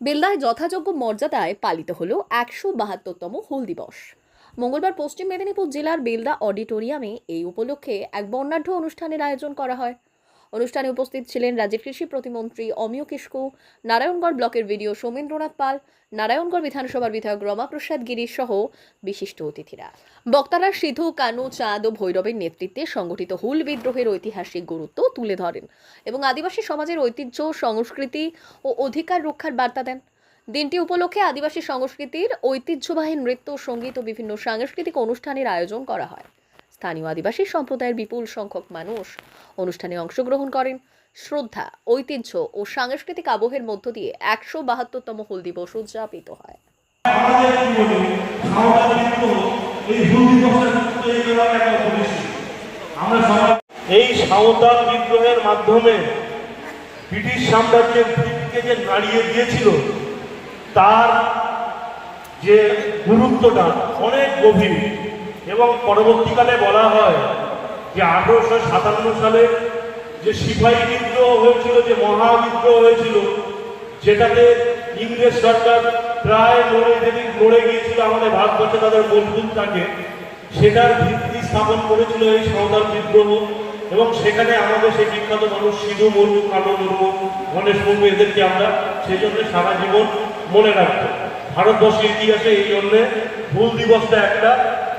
বেলদায় যথাযোগ্য মর্যাদায় পালিত হলো ১৭২তম হুল দিবস। মঙ্গলবার পশ্চিম মেদিনীপুর জেলার বেলদা অডিটোরিয়ামে এই উপলক্ষে এক বর্ণাঢ্য অনুষ্ঠানের আয়োজন করা হয়। অনুষ্ঠানে উপস্থিত ছিলেন রাজ্যের কৃষি প্রতিমন্ত্রী অমিয় কিস্কু, নারায়ণগড় ব্লকের ভিডিও সৌমেন্দ্রনাথ পাল, নারায়ণগড় বিধানসভার বিধায়ক রমাপ্রসাদ গিরি সহ বিশিষ্ট অতিথিরা। বক্তারা সিধু, কানু, চাঁদ ও ভৈরবের নেতৃত্বে সংগঠিত হুল বিদ্রোহের ঐতিহাসিক গুরুত্ব তুলে ধরেন এবং আদিবাসী সমাজের ঐতিহ্য, সংস্কৃতি ও অধিকার রক্ষার বার্তা দেন। দিনটি উপলক্ষে আদিবাসী সংস্কৃতির ঐতিহ্যবাহী নৃত্য, সঙ্গীত ও বিভিন্ন সাংস্কৃতিক অনুষ্ঠানের আয়োজন করা হয়। স্থানীয় আদিবাসী সম্প্রদায়ের বিপুল সংখ্যক মানুষ অনুষ্ঠানে অংশগ্রহণ করেন। শ্রদ্ধা, ঐতিহ্য ও সাংস্কৃতিক আবহের মধ্য দিয়ে ১৭২তম হুল দিবস উদযাপিত হয়। এই সাঁওতাল বিদ্রোহের মাধ্যমে ব্রিটিশ সাম্রাজ্যের ভিতকে যে নাড়িয়ে দিয়েছিল, তার যে গুরুত্বটা অনেক গভীর। এবং পরবর্তীকালে বলা হয় যে ১৮৫৭ সালে যে সিপাহী বিদ্রোহ হয়েছিল, যে মহাবিদ্রোহ হয়েছিল, যেটাতে ইংরেজ সরকার প্রায় মরে গিয়েছিল আমাদের ভারতবর্ষে তাদের মজবুতটাকে, সেটার ভিত্তি স্থাপন করেছিল এই সাঁওতাল বিদ্রোহ। এবং সেখানে আমাদের সেই বিখ্যাত মানুষ সিধু মুর্মু, কানু মুর্মু, গণেশ মুর্মু, এদেরকে আমরা সেই জন্য সারা জীবন মনে রাখবো। ভারতবর্ষের ইতিহাসে এই জন্যে হুল দিবসটা একটা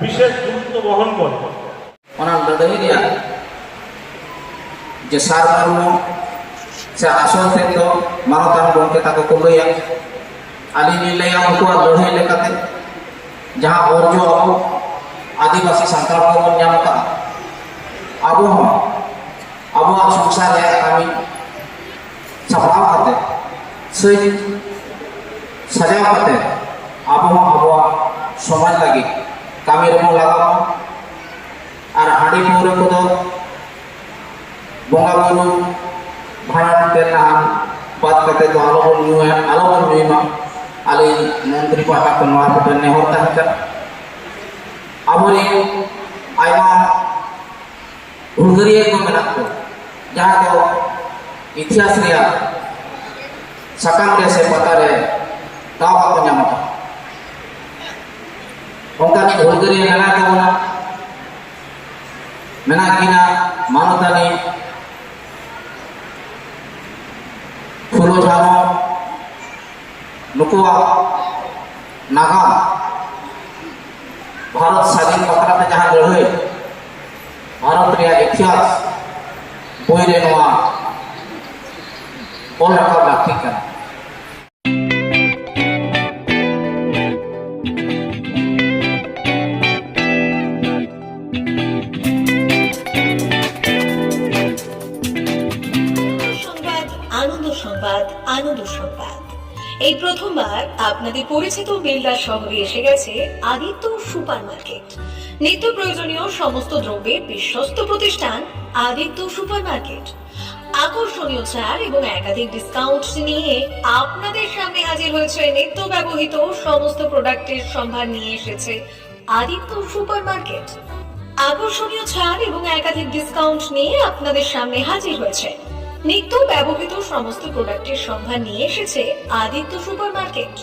বিশেষ গুরুত্ব বহন করে। যে সারমর্ম সে আসল থেকে মানবতান গমকে তাকে কলইয়া আলিনি লইয়া উনকুয়ার লড়াই লেকাতে যাহা অর্জ আবো আদিবাসী সান্তাল को बन जाम का अब अब संसार है कमी सफाव करते सही सजाव करते अब समाज लगे कमी रमो लगा और हाड़ी पौरे को तो बंगा बुरु भाड़ा तेनान बात करते तो आलोबन न्यूमा आली मंत्री पाटा को नवा को नेहर तहका अबोरे आयमा हुलगरिया को मेना को जहाँ तो इतिहास रिया सकाम से पता रे दावा को ᱧᱟᱢᱚᱜᱼᱟ ओंकानी हुलगरिया मेना को मेना किना मानवतानी फुलो झानो नुकुआ नागाम भारत स्वाधीन बखरा जहाँ लड़े भारत इतिहास बोरे ऑल रखा लाखी कर আনন্দ সংবাদ। এই প্রথমবার আপনাদের পরিচিত বেলদা শহরে এসে গেছে আদিত্য সুপার মার্কেট। নিত্য প্রয়োজনীয় সমস্ত দ্রব্যের বিশ্বস্ত প্রতিষ্ঠান আদিত্য সুপার মার্কেট। আকর্ষণীয় ছাড় এবং একাধিক ডিসকাউন্ট নিয়ে আপনাদের সামনে হাজির হয়েছে। নিত্য ব্যবহৃত সমস্ত প্রোডাক্টের সম্ভার নিয়ে এসেছে আদিত্য সুপার মার্কেট। আকর্ষণীয় ছাড় এবং একাধিক ডিসকাউন্ট নিয়ে আপনাদের সামনে হাজির হয়েছে। নিত্য ব্যবহৃত সমস্ত প্রোডাক্টের সম্ভার নিয়ে এসেছে আদিত্য সুপার মার্কেট।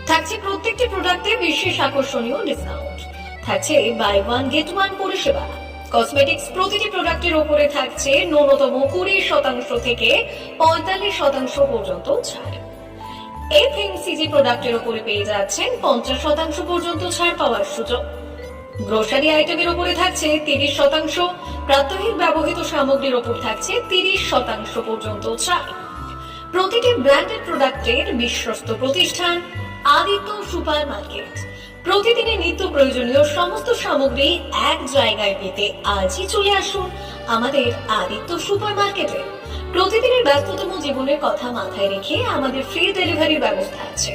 থাকছে প্রত্যেকটি প্রোডাক্টে বিশেষ আকর্ষণীয় ডিসকাউন্ট, থাকছে বাই ওয়ান গেট ওয়ান পরিষেবা। কসমেটিক্স প্রতিটি প্রোডাক্টের উপরে থাকছে ন্যূনতম 20% থেকে 45% পর্যন্ত ছাড়। এফএমসিজি প্রোডাক্টের উপরে পেয়ে যাচ্ছেন 50% পর্যন্ত ছাড় পাওয়ার সুযোগ। গ্রোসারি আইটেমের উপরে থাকছে 30%, প্রাত্যহিক ব্যবহৃত সামগ্রীর উপর থাকছে 30% পর্যন্ত ছাড়। প্রতিটি ব্র্যান্ডেড প্রোডাক্টের বিশ্বস্ত প্রতিষ্ঠান আদিত্য সুপার মার্কেট। প্রতিদিনের নিত্য প্রয়োজনীয় সমস্ত সামগ্রী এক জায়গায় পেতে আজই চলে আসুন আমাদের আদিত্য সুপার মার্কেটে। প্রতিদিনের ব্যস্ততম জীবনের কথা মাথায় রেখে আমাদের ফ্রি ডেলিভারির ব্যবস্থা আছে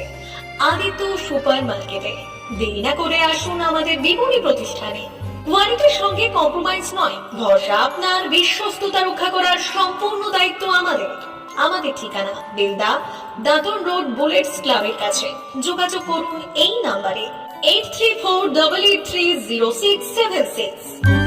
আদিত্য সুপার মার্কেটে। দেরি না করে আসুন আমাদের বিপণী প্রতিষ্ঠানে। কোয়ালিটির সঙ্গে কম্প্রোমাইজ নয়, ভরসা আপনার, বিশ্বস্ততা রক্ষা করার সম্পূর্ণ দায়িত্ব আমাদের। আমাদের ঠিকানা বেলদা দাঁতন রোড বুলেটস ক্লাবের কাছে। যোগাযোগ করুন এই নাম্বারে 8348830676।